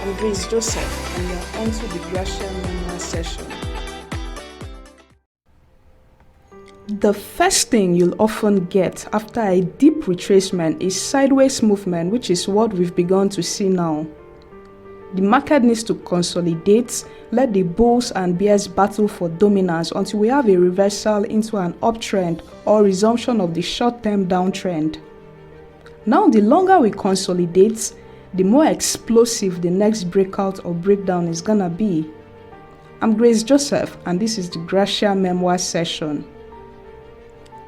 I'm Grace Joseph, and you're onto the Gracia Memoir session. The first thing you'll often get after a deep retracement is sideways movement, which is what we've begun to see now. The market needs to consolidate, let the bulls and bears battle for dominance until we have a reversal into an uptrend or resumption of the short-term downtrend. Now, the longer we consolidate, the more explosive the next breakout or breakdown is gonna be. I'm Grace Joseph, and this is the Gracia Memoir session.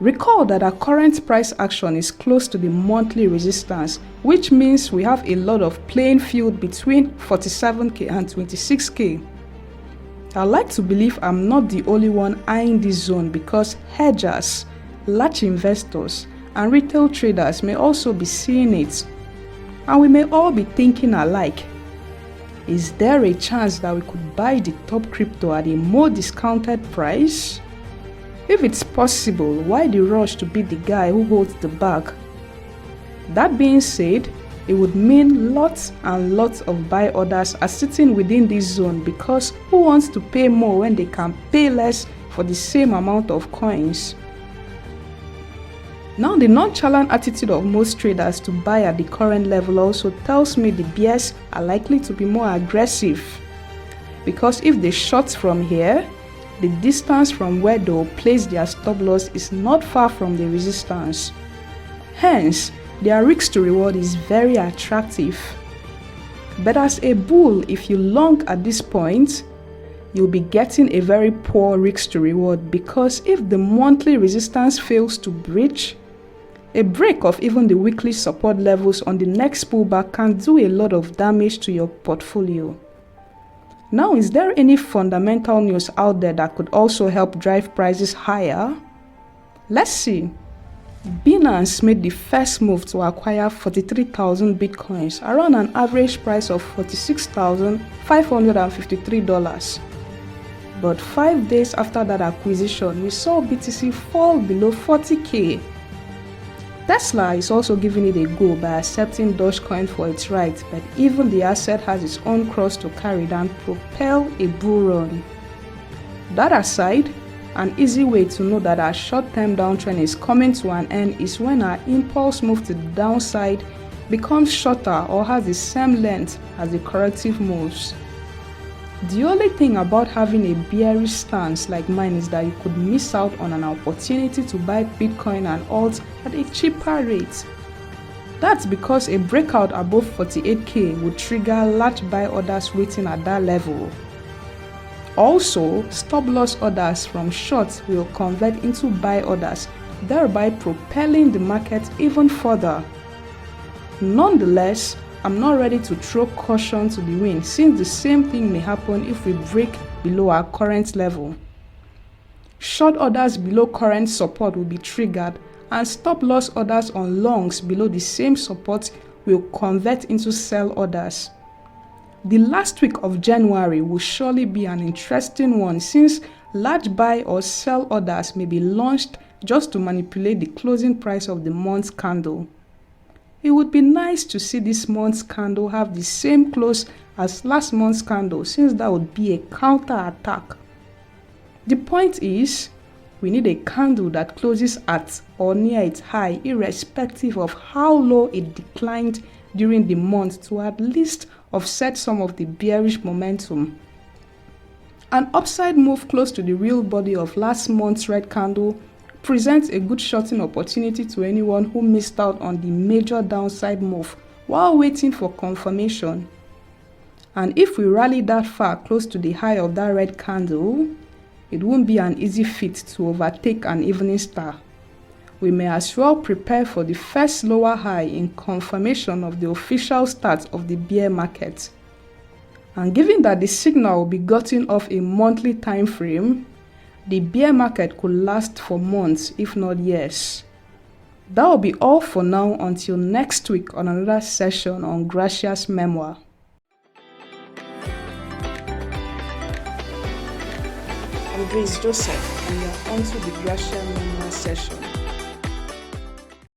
Recall that our current price action is close to the monthly resistance, which means we have a lot of playing field between 47k and 26k. I like to believe I'm not the only one eyeing this zone because hedgers, large investors, and retail traders may also be seeing it. And we may all be thinking alike. Is there a chance that we could buy the top crypto at a more discounted price? If it's possible, why the rush to be the guy who holds the bag? That being said, it would mean lots and lots of buy orders are sitting within this zone because who wants to pay more when they can pay less for the same amount of coins? Now, the nonchalant attitude of most traders to buy at the current level also tells me the bears are likely to be more aggressive. Because if they short from here, the distance from where they will place their stop loss is not far from the resistance. Hence, their risk to reward is very attractive. But as a bull, if you long at this point, you'll be getting a very poor risk to reward because if the monthly resistance fails to breach, a break of even the weekly support levels on the next pullback can do a lot of damage to your portfolio. Now, is there any fundamental news out there that could also help drive prices higher? Let's see. Binance made the first move to acquire 43,000 bitcoins around an average price of $46,553. But 5 days after that acquisition, we saw BTC fall below 40k. Tesla is also giving it a go by accepting Dogecoin for its right, but even the asset has its own cross to carry and propel a bull run. That aside, an easy way to know that our short-term downtrend is coming to an end is when our impulse move to the downside becomes shorter or has the same length as the corrective moves. The only thing about having a bearish stance like mine is that you could miss out on an opportunity to buy Bitcoin and alt at a cheaper rate. That's because a breakout above 48k would trigger large buy orders waiting at that level. Also, stop loss orders from shorts will convert into buy orders, thereby propelling the market even further. Nonetheless, I'm not ready to throw caution to the wind since the same thing may happen if we break below our current level. Short orders below current support will be triggered and stop loss orders on longs below the same support will convert into sell orders. The last week of January will surely be an interesting one since large buy or sell orders may be launched just to manipulate the closing price of the month's candle. It would be nice to see this month's candle have the same close as last month's candle since that would be a counter-attack. The point is, we need a candle that closes at or near its high irrespective of how low it declined during the month to at least offset some of the bearish momentum. An upside move close to the real body of last month's red candle presents a good shorting opportunity to anyone who missed out on the major downside move while waiting for confirmation. And if we rally that far close to the high of that red candle, it won't be an easy feat to overtake an evening star. We may as well prepare for the first lower high in confirmation of the official start of the bear market. And given that the signal will be gotten off a monthly time frame, the bear market could last for months, if not years. That will be all for now until next week on another session on Gracia's Memoir. I'm Grace Joseph, and you're onto the Gracia Memoir session.